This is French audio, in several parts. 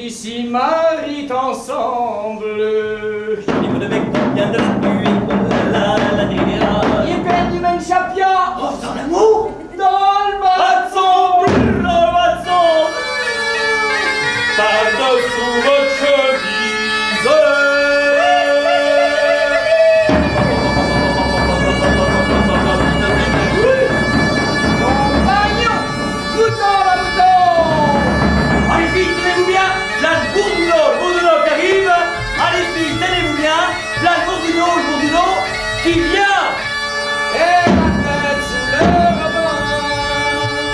S'y marient ensemble. Livre de mec vient de la nuit, la Il perd du Menchapia. Oh, dans l'amour, dans le ensemble, par-dessous votre chemise. Compagnon, bouton la bouton. Allez, filles, tenez-vous bien, là, le bourdouno qui arrive. Allez, filles, tenez-vous bien, là, le bourdouno qui vient. Et la tête sous le rebord,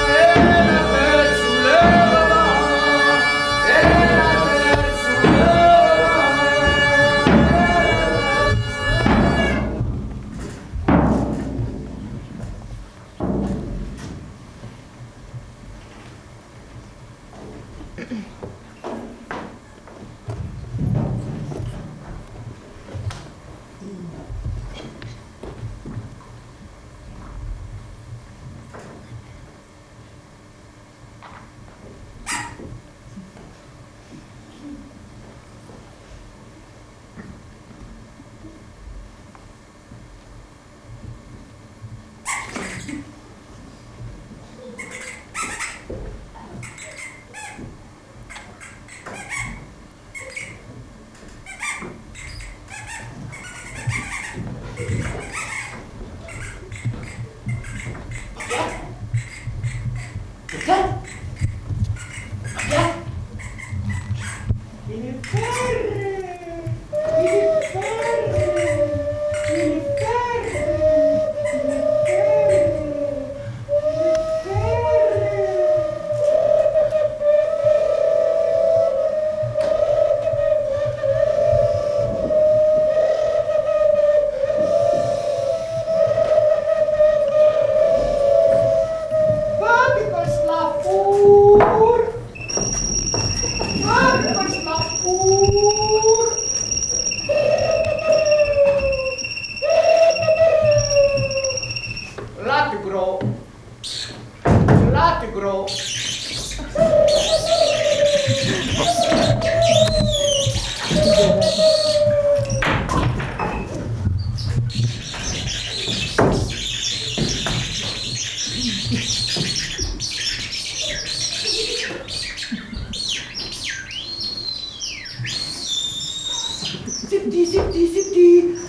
et la tête sous le rebord, et la tête sous le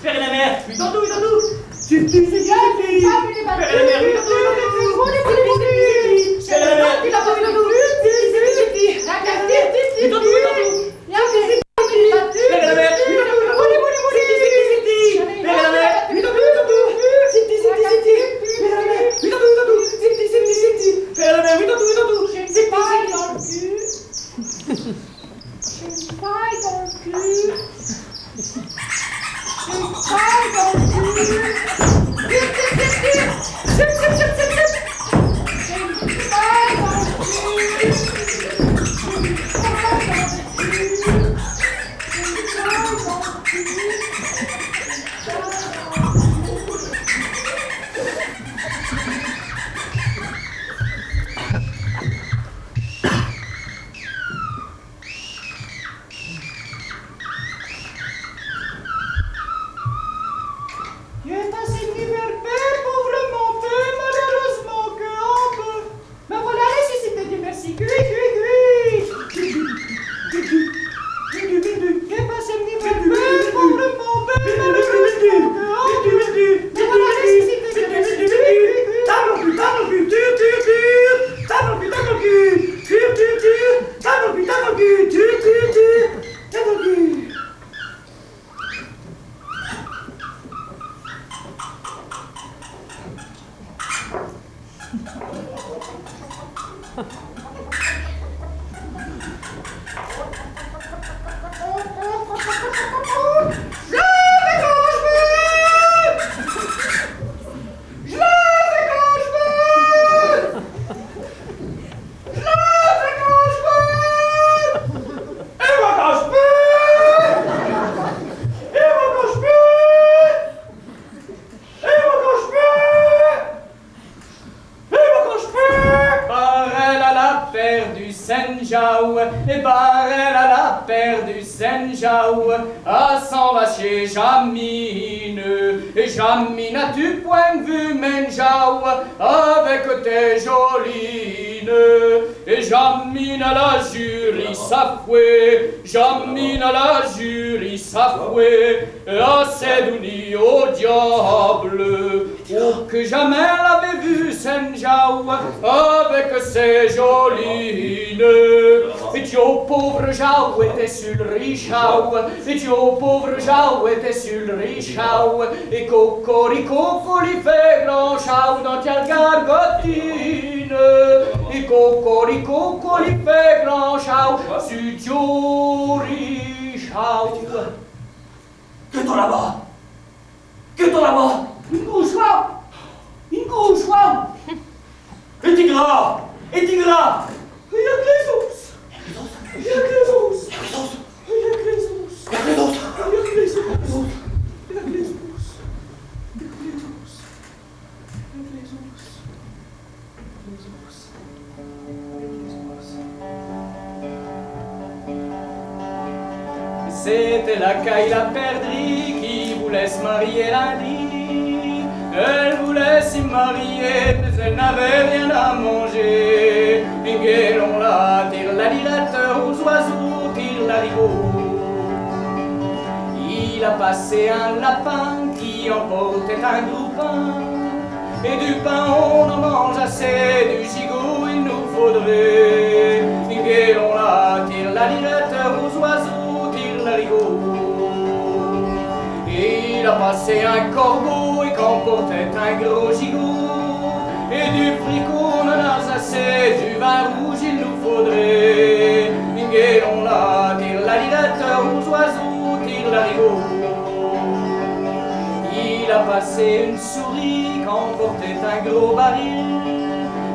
Faire la mer, dans tout. C'est faire la mer, Jaou, à s'en va chez Jamine. Et Jamine, as-tu point vu Menjaou avec tes jolines? Et Jamine à la jury s'affouée, Jamine à la jury s'affouée, à Sédouni au diable. Oh, que jamais l'avait vu Senjaou avec ses jolines. Et tu au pauvre Jaou était sur le richaou, et tu au pauvre Jaou était sur le richaou, et cocorico lui fait grand chaou dans ta gargotine, et cocorico lui fait grand chaou sur Tchori chaou. Que t'en là-bas? Que t'en là-bas? Une couchoir, une couchoir. Et Tigra! Et Tigra! Il y a que les os. Il y a que les os. Il y a que les os. Il y a que les os. Il y a que les os. Il y a que les os. Il y a que les os. Il y a que les os. C'était la Kayla Perdrix qui voulait se marier lundi. Elle voulait s'y marier, mais elle n'avait rien à manger. Et on la tire la lirette aux oiseaux, tire la il a passé un lapin qui emportait un gros pain. Et du pain on en mange assez, du gigot il nous faudrait. Et on la tire la lirette aux oiseaux, tire la il a passé un corbeau et qu'emportait un gros gigot. Et du fricot on en a assez, du vin rouge il nous faudrait. Et on la tire la lirette aux oiseaux, tire la il a passé une souris qu'emportait un gros baril.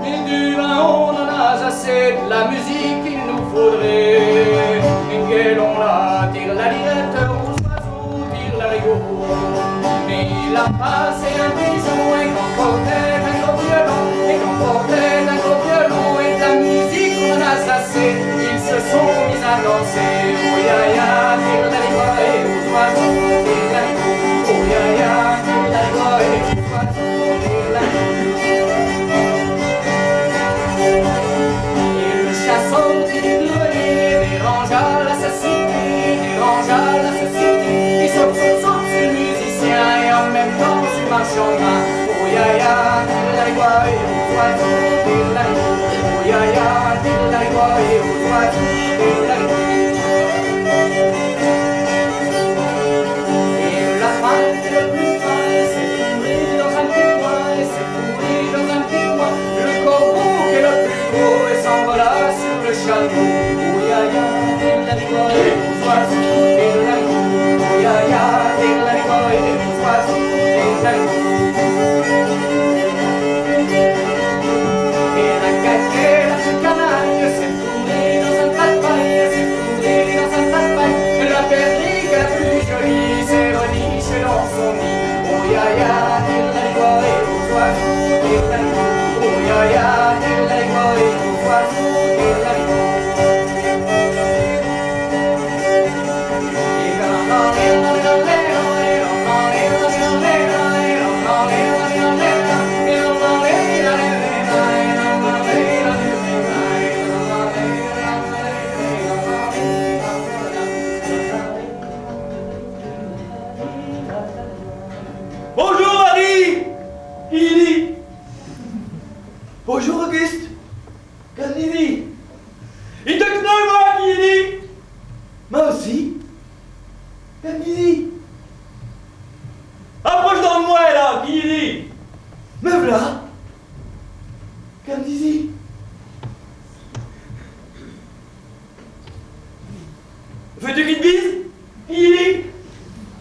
Et du vin on en a assez, de la musique il nous faudrait. Et on la tire la lirette aux oiseaux, tire la et il a passé un pigeon et qu'emportait un gros violon, et qu'emportait un gros violon et de la musique on en a assez. Ils se sont mis à danser. Oh ya ya, tire la et aux oiseaux, tire la oh ya ya, tire la et aux oiseaux, tire la et le chasseur qui du grenier dérangea la société, dérangea la société. Et saute, saute, saute sur le musicien et en même temps sur marchand grain. Oh ya ya, tire la et aux oiseaux, tire la oh ya ya, tire la et aux oiseaux, tire la et la femme le plus fin s'est fourré dans un petit coin, et s'est fourré dans un petit coin. Le corbeau qui est le plus gros et s'envola sur le château. Oh ya ya, tire la et aux oiseaux, tire la oh ya ya, tire la et aux oiseaux, tire la et la caquette, la canaille s'est fourrée dans un tas de paille, s'est fourrée dans un tas de paille. La Perdrix la plus jolie s'est renichée dans son nid. Oh ya ya, tire la et aux oiseaux, tire la oh ya ya, tire la et aux oiseaux, tire la Bonjour Marie! Ili! Bonjour Auguste! Camille! Il te knolle moi, Ili! Moi aussi! Camille! Approche dans le moi là, Ili! Me voilà! Camille! Veux-tu qu'il te bise? Ili!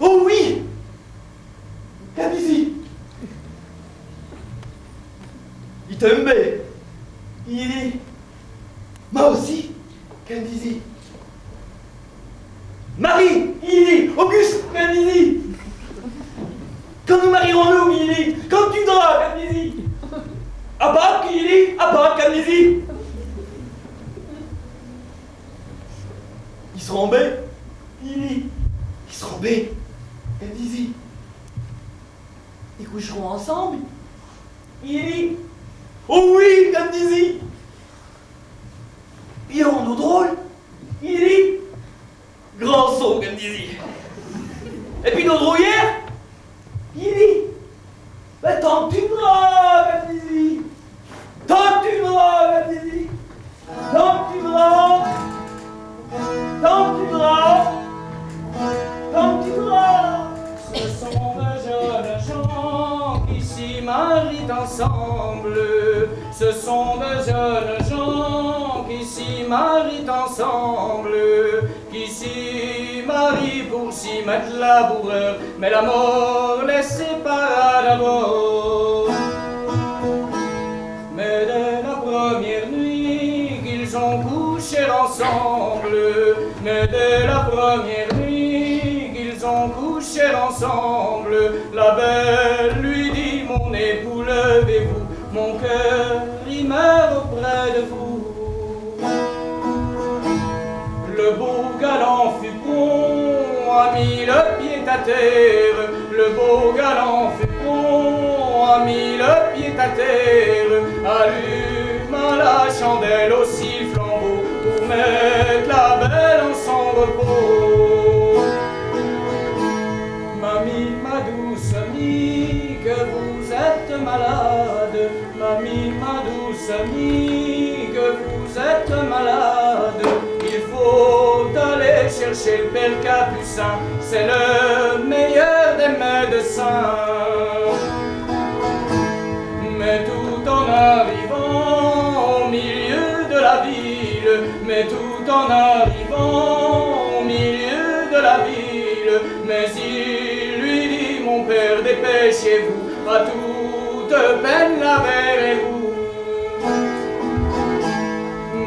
Oh oui! Camille! Il t'aime bien! Ili! Moi aussi! Camille! Marie! Ili! Auguste! Camille! Quand nous marierons-nous, Ili? Quand tu voudras, Camille! À part, Ili! À part, Camille! Ils seront bêtes, Ili! qui seront baies, comme disait. Ils coucheront ensemble. Il dit, oh oui, comme disait. Ils auront nos drôles. Il dit, grand saut, comme disait. Et puis nos drôlières, il dit, ben tant que tu voudras, comme disait. Tant que tu voudras, comme disait. Tant que tu voudras. Tant que tu voudras. Tant que tu voudras. Ce sont de jeunes gens qui s'y marient ensemble. Ce sont de jeunes gens qui s'y marient ensemble. Qui s'y marient pour s'y mettre laboureur. Mais la mort les sépara d'abord. Mais dès la première nuit qu'ils ont couché ensemble. Mais dès la première nuit qu'ils ont couché ensemble, la belle lui dit, mon époux, levez-vous, mon cœur y meurt auprès de vous. Le beau galant fut prompt, a mis le pied à terre. Le beau galant fut prompt, a mis le pied à terre. Alluma la chandelle aussi le flambeau pour mettre la belle en son repos. Mamie, ma douce amie, que vous êtes malade. Mamie, ma douce amie, que vous êtes malade. Il faut aller chercher le père Capucin, c'est le meilleur des médecins. Mais tout en arrivant au milieu de la ville, mais tout en arrivant au milieu de la ville, mais il lui dit, mon père, dépêchez-vous, à toute peine la verrez-vous.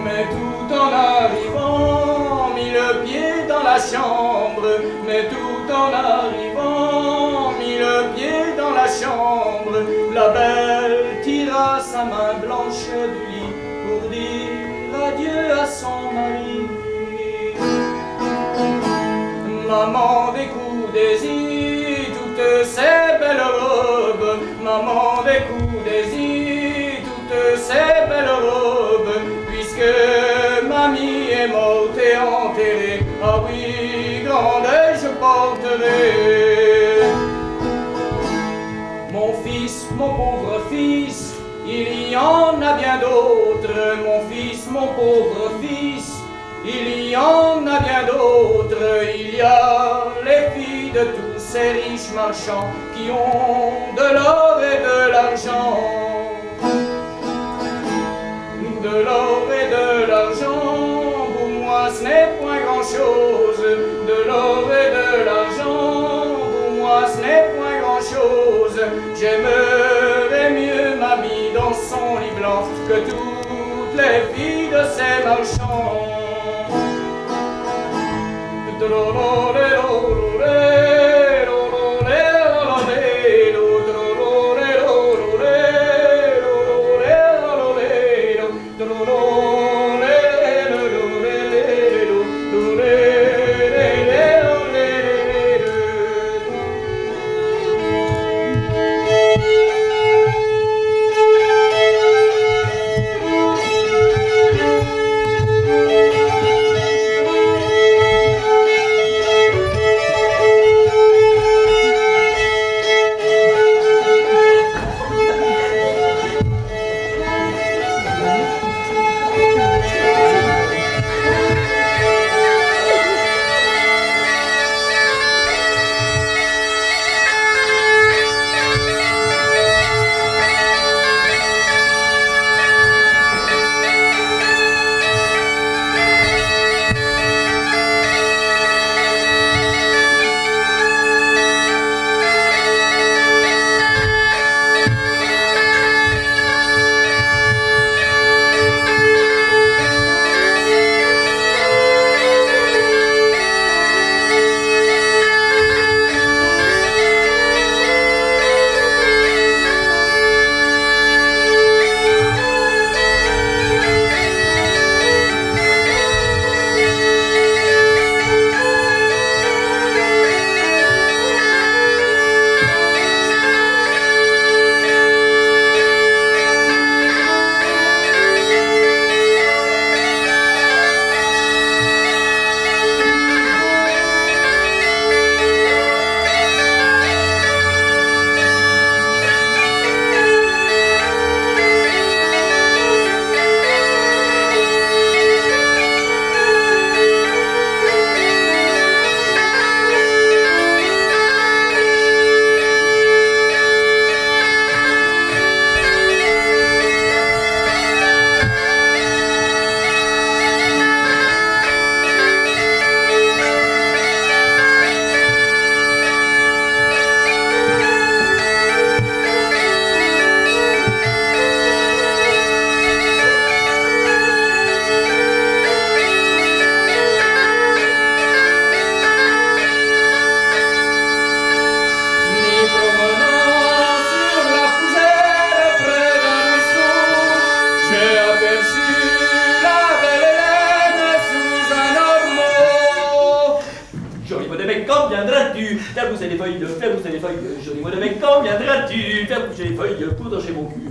Mais tout en arrivant, mit le pied dans la chambre, mais tout en arrivant, mit le pied dans la chambre, la belle tira sa main blanche du lit pour dire adieu à son mari. Maman découdaisit toutes ces belles robes, maman découdaisit toutes ces belles robes, puisque mamie est morte et enterrée, ah oui, grand deuil je porterai. Mon fils, mon pauvre fils, il y en a bien d'autres, mon fils, mon pauvre fils, il y en a bien d'autres. Il y a les filles de tous ces riches marchands qui ont de l'or et de l'argent. De l'or et de l'argent, pour moi ce n'est point grand-chose. De l'or et de l'argent, pour moi ce n'est point grand-chose. J'aimerais mieux mamie dans son lit blanc que toutes les filles de ces marchands. viendras-tu faire pousser les feuilles, faire pousser les feuilles, joli mois de mai, quand viendras-tu faire pousser les feuilles pour trancher mon cul.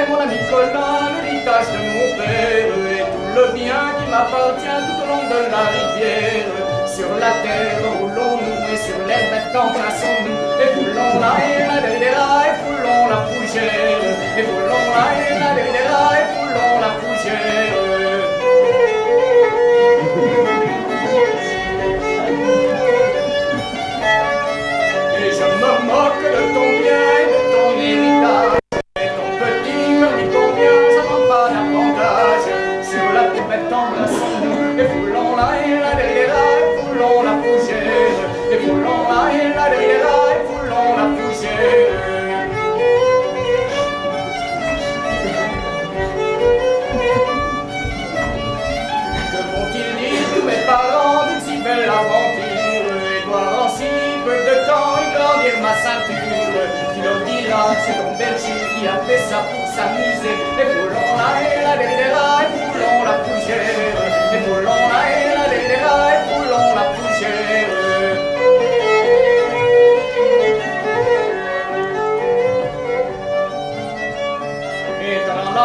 Mon ami Colin, l'héritage de mon père et tout le bien qui m'appartient tout au long de la rivière. Sur la terre roulons-nous et sur l'herbe entassons-nous et foulons la et la derrière et foulons la fougère et foulons la et la derrière et foulons la fougère. Et je me moque de ton bien et de ton héritage. Et foulons la et la derrière et foulons la fougère et foulons la et la derrière et foulons la fougère. Que vont-ils dire tous mes parents d'une si belle aventure et voir en si peu de temps y grandir ma ceinture? Qui leur dira c'est ton berger qui a fait ça pour s'amuser? Et foulons la et la derrière et foulons la fougère. Et foulons la et la derrière et foulons la fougère. Et ta-la-la,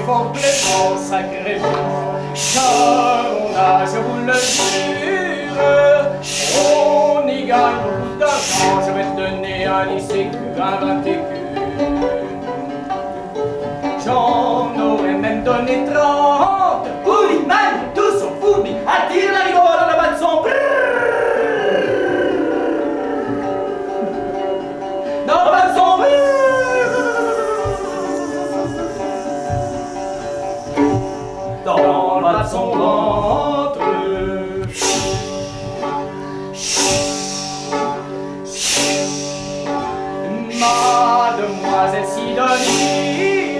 fort plaisant, sacrément, car on a, je vous le jure, on y gagne beaucoup d'argent. Je vais te donner un 10 écus, un 20 écus. J'en aurais même donné 30. Oui, man, tous sont fourmis, attire la rigole dans la bas de son dans la bas de son dans le bas de son ventre. Mademoiselle Sidonie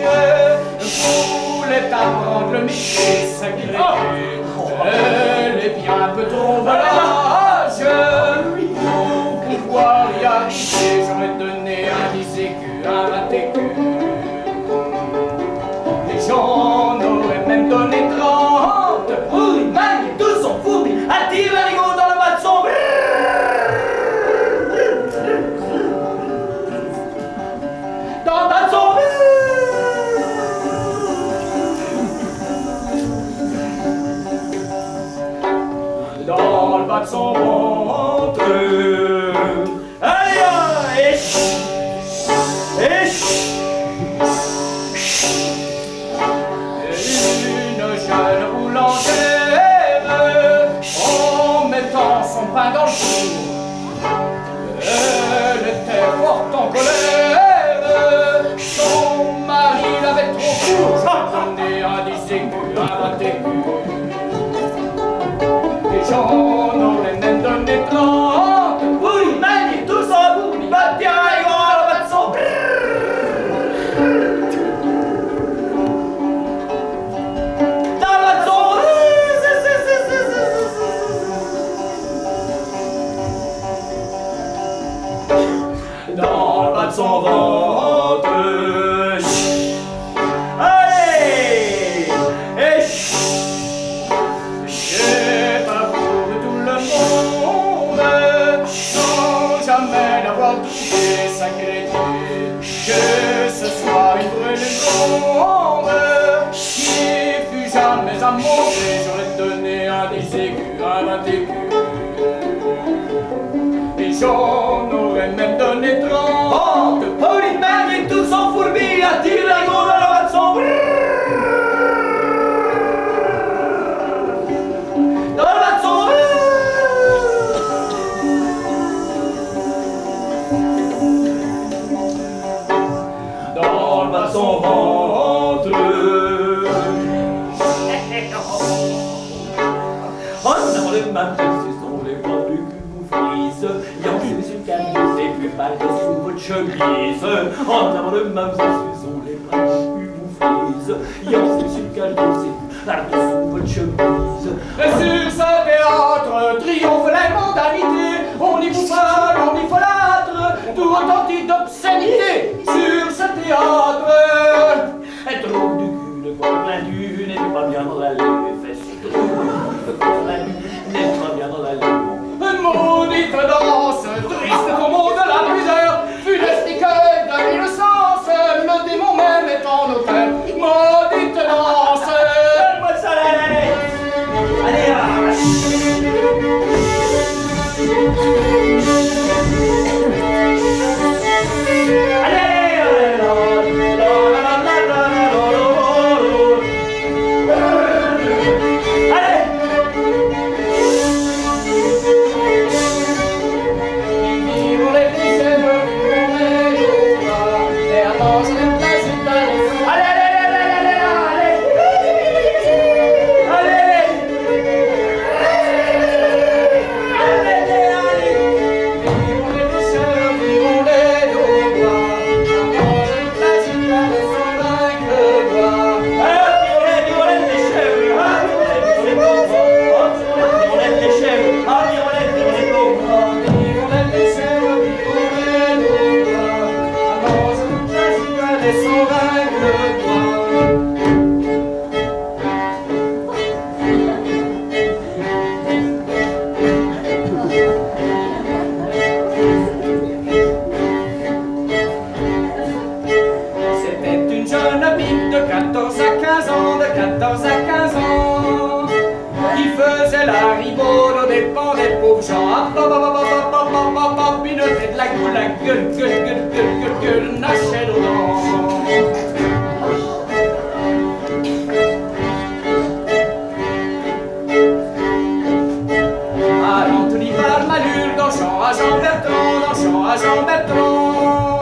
voulait apprendre le métier sacré. Elle est bien peu trop volage pour pouvoir y arriver. J'aurais donné un 10 écus, un 20 écus. Et j'en aurais même donné 30. Oui, man, tous sont fourmis, attire la rigole dans le bas de son dans le bas de son dans le bas de son ventre. Aïe, aïe, Une jeune boulangère, en mettant son pain dans le four, elle était fort en colère. Son mari l'avait trop court. J'en ai un 10 écus, un 20 écus. Et j'en aurais même donné 30. oui, man, et tous en bout, il va bien et on va battre son dans le bas de son Dans le bas de son ventre. allez, J'ai pas pour tout le monde, sans jamais l'avoir trouvé sacré Dieu. Que ce soit une brûle qui fut jamais à manger, j'aurais donné un 10 écus, un 20 écus. Et j'en aurais même donné 30. holy man, et tous sont fourbis, attire la rigole dans le bas de son dans le bas de son Dans le bas de son ventre. en avant le même ce sont les bras du cul vous frise, y'en c'est une canne et puis pas dessous votre chemise. En avant le même ce sont les bras du cul vous frise, y'en c'est une canne et par-dessous votre chemise. Et sur ce théâtre triomphe la mondanité. On y bouffole, on y folâtre, tout retentit d'obscénité. Sur ce théâtre, Un trou du cul, le corps plein du n'est pas bien dans la laine, les fesses le corps plein du n'est pas bien dans la laine. une maudite danse, triste au mot de la misère, funeste écueil de l'innocence, le démon même est en auteur. Maudite danse. Donne-moi ça, allez, Vivre les 15 ans, de 14 à 15 ans, qui faisait la ribaude aux dépens des pauvres gens. Pinotait de la goule, la gueule, nachait dedans. Allons tout l'hiver, malure, dans le champ à Jean-Bertrand, dans le champ à Jean-Bertrand.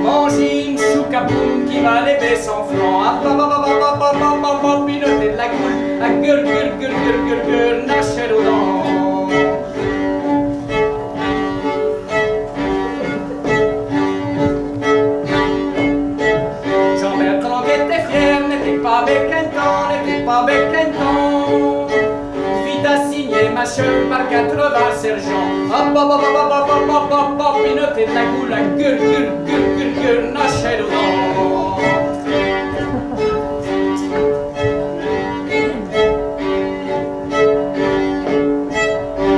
Manger une choucapoum qui valait 100 francs. Pinotait de la goule, la gueule, nachait dedans. N'était pas béquentant, vite assigné ma cheveux par 80 sergents. Pinotait de la goule, la gueule, nachait dedans.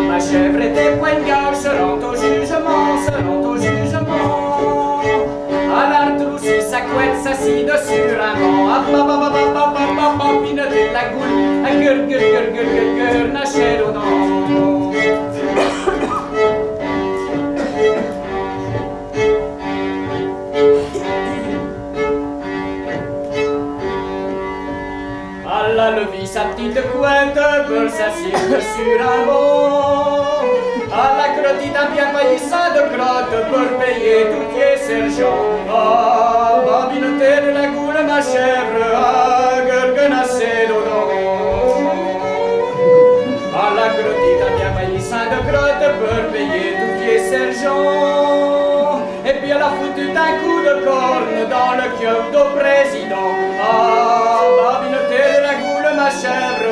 Ma chèvre était point de gage, se rend au jugement. À l'Artrousse, sa couette s'assit sur un banc. Pinotait de la goule, la gueule, nachait dedans. À la levée, sa petite couette, beurre s'assied sur un banc. À la crottite, un bien failli, ça de crotte, pour payer tout pied sergent. Ah, pinotait de la goule, ma chèvre, gueule, nachait dedans. À la crottite, un bien failli, ça de crotte, pour payer tout pied sergent. Et puis elle a foutu un coup de corne dans le kiosque du président. Ah, pinotait de la goule, ma chèvre,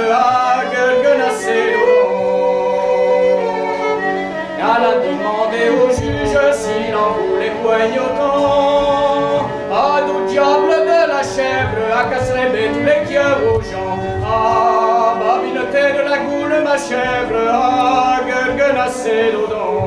gueule, nachait dedans. Elle a demandé au juge s'il en voulait poigne autant. Ah, d'où diable de la chèvre, à casserait bête les kieux aux gens. Ah, pinotait de la goule, ma chèvre, gueule, nachait dedans.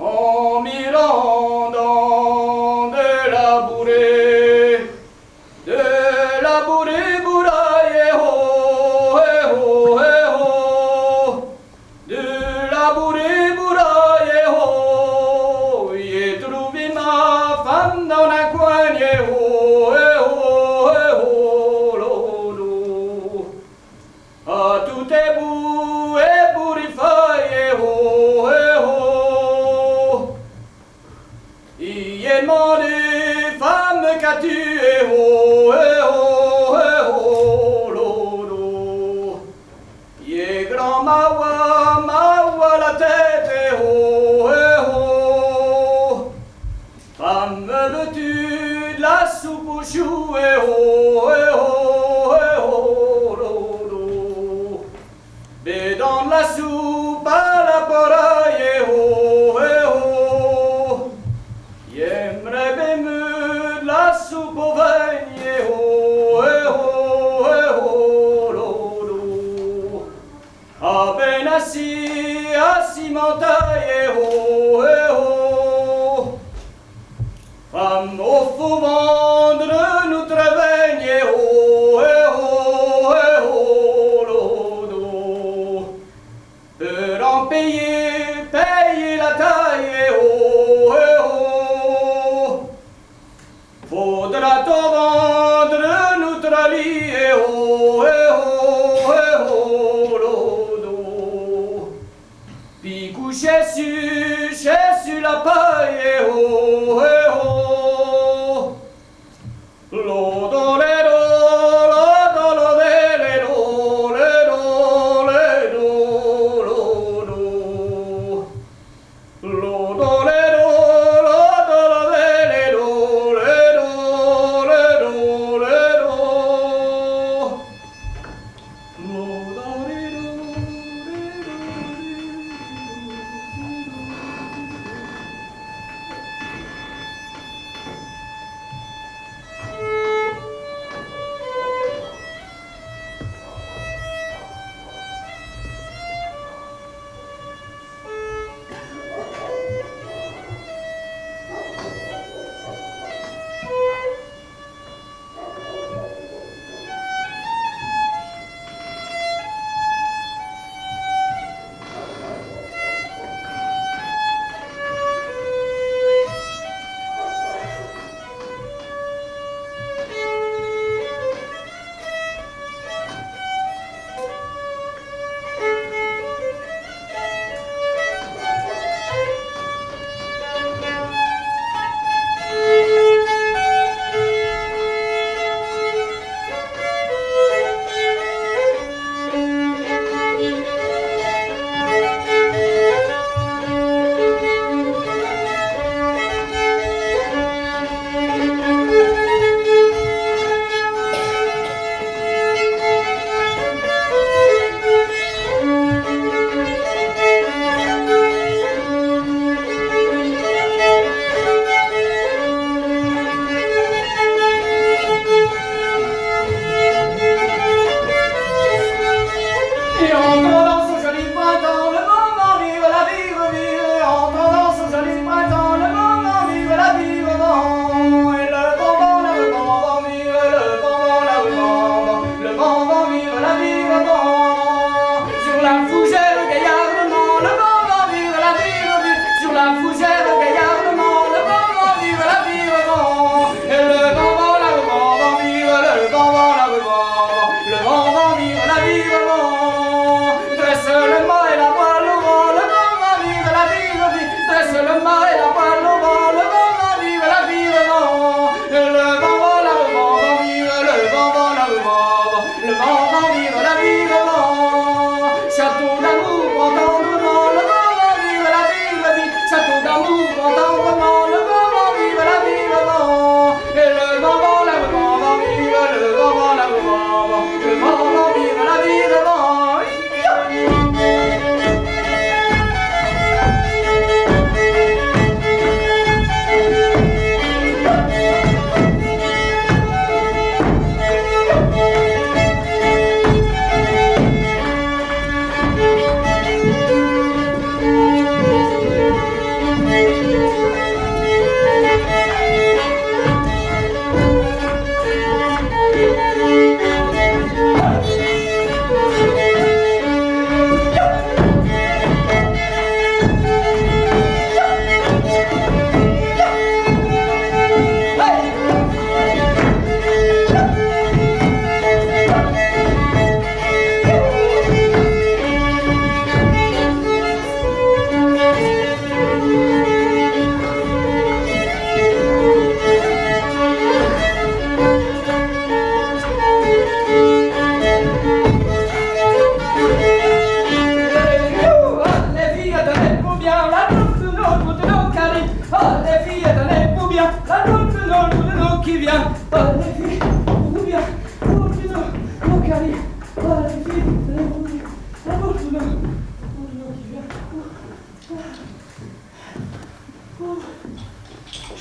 En Mirandant de la bourrée. bataille, oh, oh. Faudra t'en vendre notre lit, oh, oh, l'odo. Puis coucher sur la paille, oh, oh. L'odo,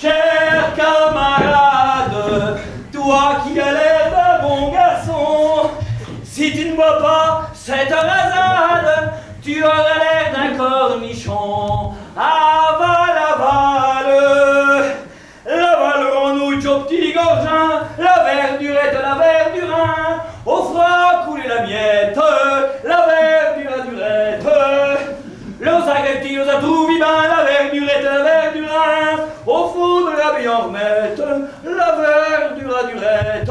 Cher camarade, toi qui as l'air d'un bon garçon, si tu ne bois pas cette rasade, tu auras l'air d'un cornichon. Avale, avale, l'avalerons-nous au petit gorgin, la verdurette, la verdurin, au froid couler la miette, la verdure, la durette, l'os agretti, l'os à tout vivant, la mettent un verre du Rhin, au fond de la vie en remettent la verdure à durette.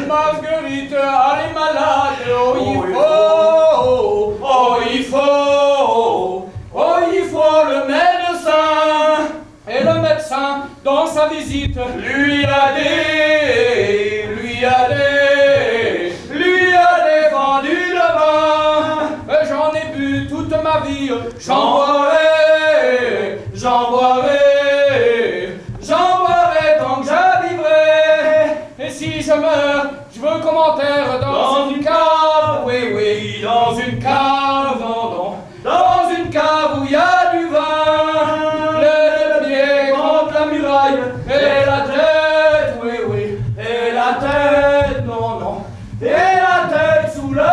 Marguerite, elle est malade, oh il faut le médecin. Et le médecin, dans sa visite, lui a vendu le vin. J'en ai bu toute ma vie, j'en boirai tant que je vivrai. Et si je meurs, je veux commentaire dans une cave, oui, dans une cave, non, dans une cave où il y a du vin. Le pied contre la muraille, et la tête, oui, et la tête, non, et la tête sous le vin.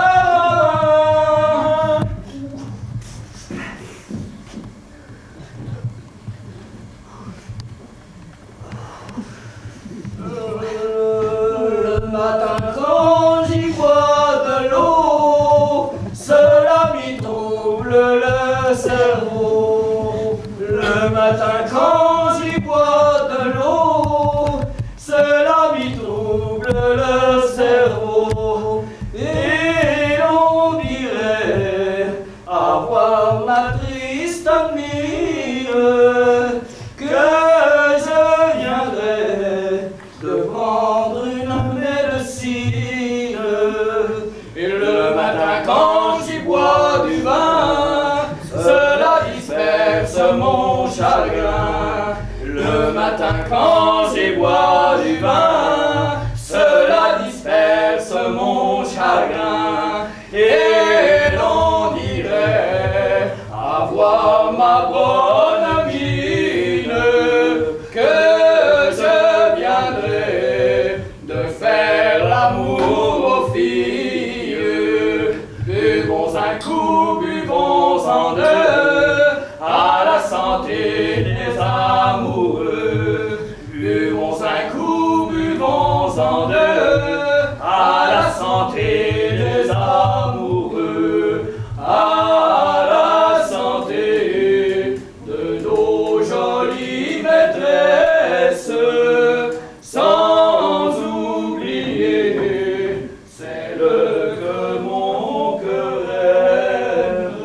Le matin quand j'y bois de l'eau, cela m'y trouble le cerveau. Le matin quand j'y bois de l'eau, cela m'y trouble le cerveau. Et on dirait avoir ma triste amie que je viendrai de prendre une médecine. Et le matin quand j'y bois du vin, cela disperse mon chagrin. Le matin quand j'y bois du vin, cela disperse mon chagrin. Et l'on dirait avoir ma bonne amine que je viendrai de faire l'amour aux filles. Buvons un coup, buvons-en deux, à la santé des amoureux. Buvons un coup, buvons-en deux, à la santé des amoureux, à la santé de nos jolies maîtresses, sans oublier celle que mon cœur aime.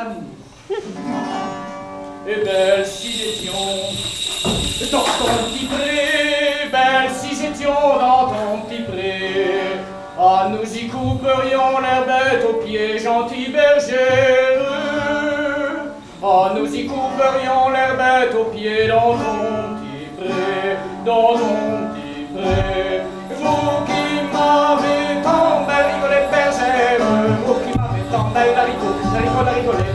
l'amour. Et belle si j'étions dans ton petit pré, belle si j'étions dans ton petit pré. Ah, nous y couperions l'herbe bête aux pieds, gentil berger. Ah, nous y couperions l'herbe bête aux pieds dans ton petit pré, dans ton petit pré. Vous qui m'avez tant belle rigolée bergère, vous qui m'avez tant belle haricot,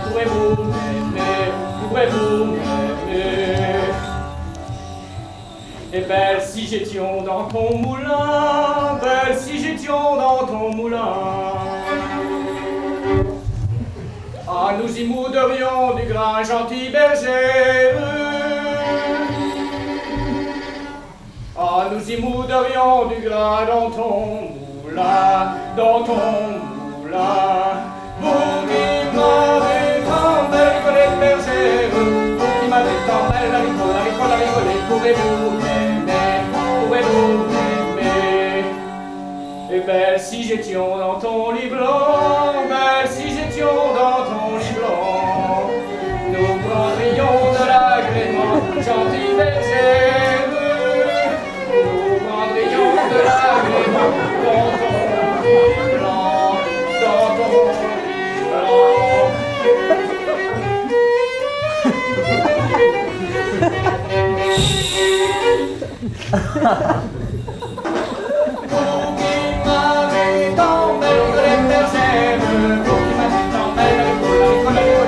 pourrez-vous m'aimer, pourrez-vous m'aimer? Et belle si j'étions dans ton moulin, belle si j'étions dans ton moulin. Ah, nous y mouderions du grain, gentil berger. Ah, nous y mouderions du grain dans ton moulin, dans ton moulin. Vous qui m'avez tant belle rigolée berger, vous qui m'avez tant belle la rigolée, pourrez-vous m'aimer, pourrez-vous m'aimer? Et belle si j'étions dans ton lit blanc, belle si j'étions dans ton lit blanc, nous prendrions de l'agrément, gentil berger, nous prendrions de l'agrément dans ton lit blanc, dans ton lit blanc. Vous qui m'avez tant belle rigolée bergère, vous qui m'avez tant belle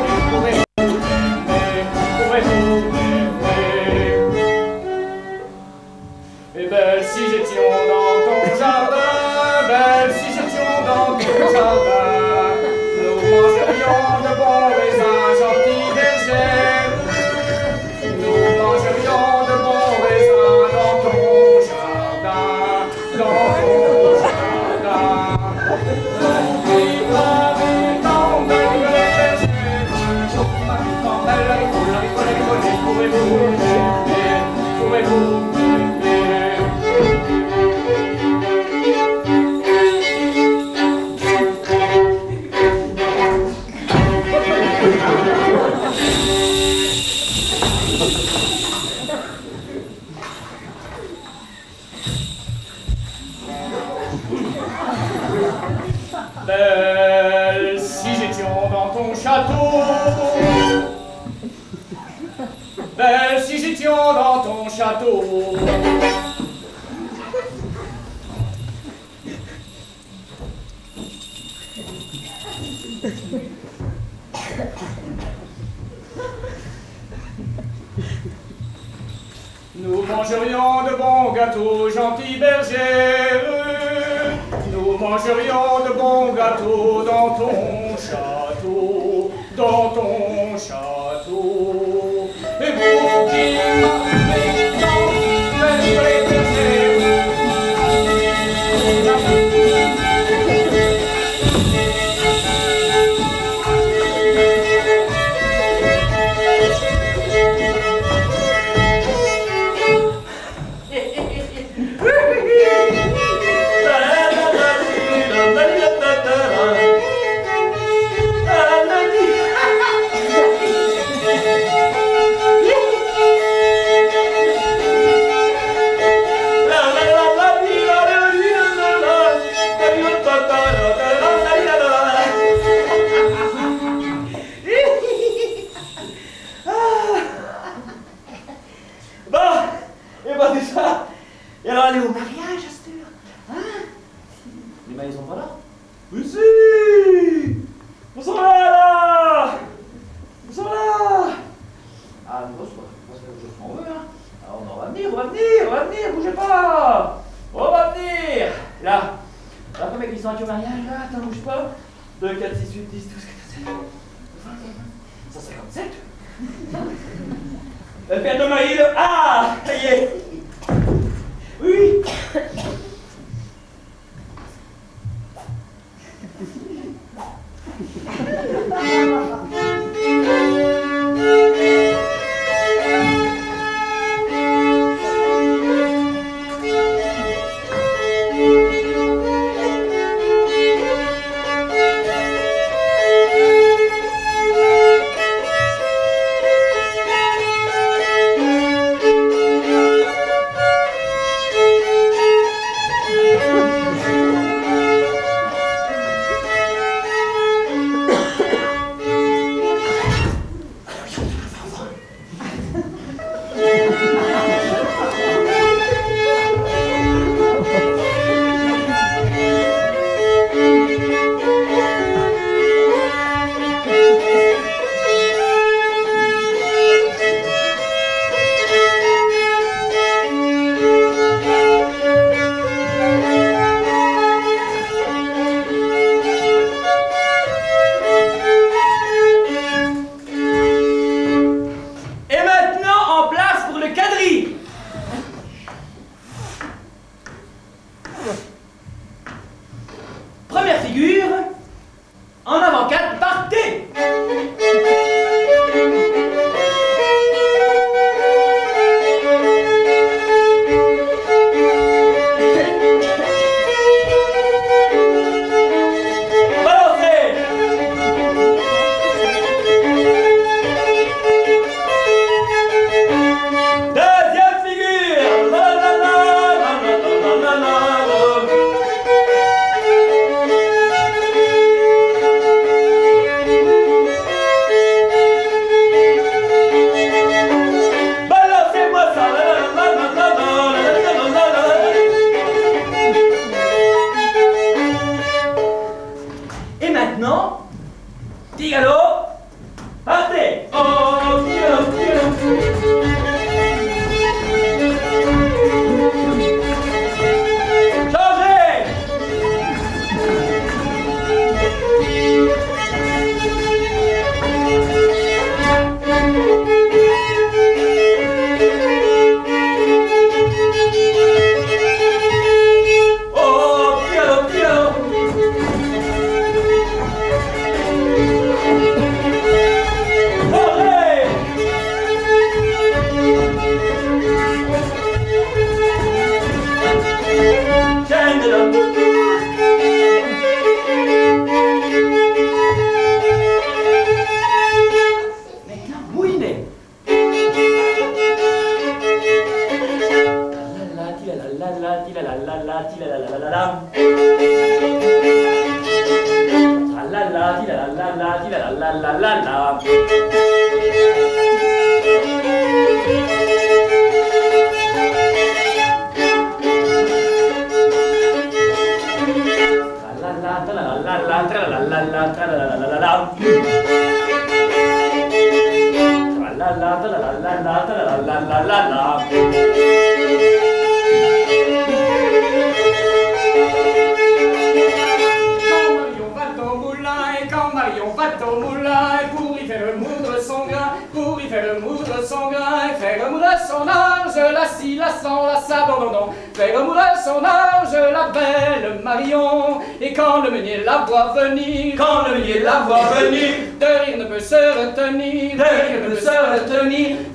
rigolée, pourrez-vous m'aimer? Et belle si j'étions dans ton jardin, belle si j'étions dans ton jardin, nous mangerions de bons raisins, gentil berger. Nous mangerions de bons raisins dans ton jardin, dans ton jardin. Vous qui m'avez tant belle rigolée bergère, vous qui m'avez tant belle la rigolée, pourrez-vous m'aimer, pourrez-vous m'aimer? Belle si j'étions dans ton château, belle si j'étions dans ton château. Nous mangerions de bons gâteaux, gentil berger. Nous mangerions de bons gâteaux dans ton château, dans ton château. Et vous qui m'avez tant belle berger, et alors aller au mariage, Astur? Hein? Les mains, ils sont pas là? Mais si! Ils sont là! Ils sont là! Ah, non, c'est pas ce qu'on veut, hein? Alors, on va venir, bougez pas! On va venir! Là, comme ils sont au mariage, là, attends, bouge pas. 2, 4, 6, 8, 10, 12, 14, 16, 157. Le père de Maïl, ah! Ça y est! Oui! Première figure. En avant 4, partez.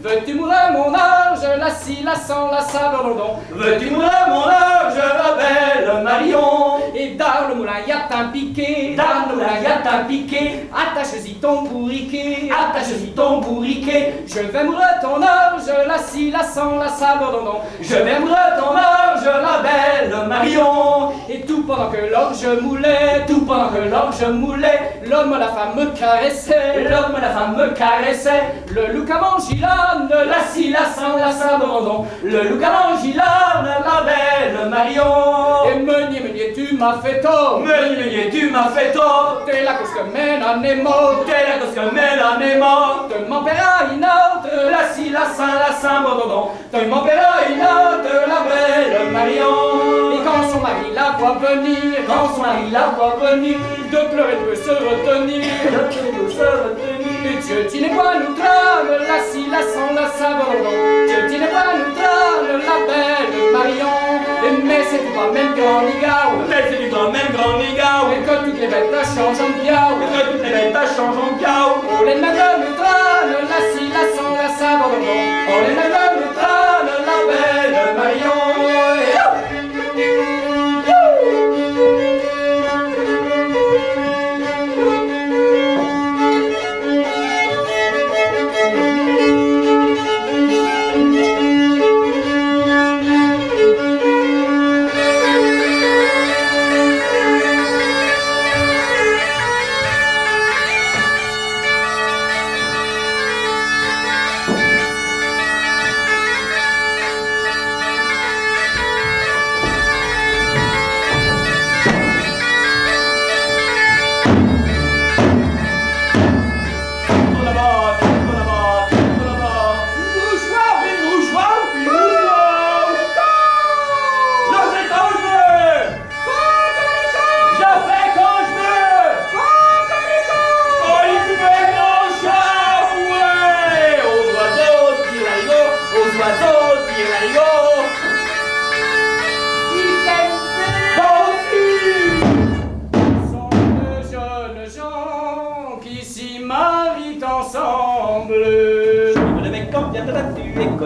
Veux-tu mourir mon ange, la scie, la sang, la sabordon? Veux-tu mourir mon ange, la belle Marion? Et dans le moulin y a un piqué, dans le moulin y a un piqué. Attache-y ton bourriquet, attache-y ton bourriquet. Je vais mourir ton ange, la scie, la sang, la sabordon. Je vais mourir ton ange, la belle Marion. Et tout pendant que l'orge moulait, tout pendant que l'orge moulait, l'homme, la femme me caressait, l'homme, la femme me caressait. Le loup à Gilane, la scie, la sang, la sabordon. Le loup à Gilane, la belle Marion. Et meunier, tu m'as fait tort. Meunier, tu m'as fait tort. T'es la cause que mène à Nemo. T'es la cause que mène à Nemo. Te m'empéra une autre, la scie, la sang, la sabordon. Te m'empéra une autre, la belle Marion. Et quand son mari la voit venir, quand son mari la voit venir, de pleurer peut se retenir, de pleurer peut se retenir. Et Dieu t'y n'est pas nous trame, la scie, la sang, la sabordon. Dieu t'y n'est pas nous trame, la belle Marion. Et mais c'est du pas même grand nigao, mais c'est du pas même grand nigao. Et que toutes les bêtes changent en piao, et que toutes les bêtes changent en piao. On les met nous trame, la scie, la sang, la sabordon. On les met nous trame, la belle Marion.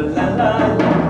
la la la.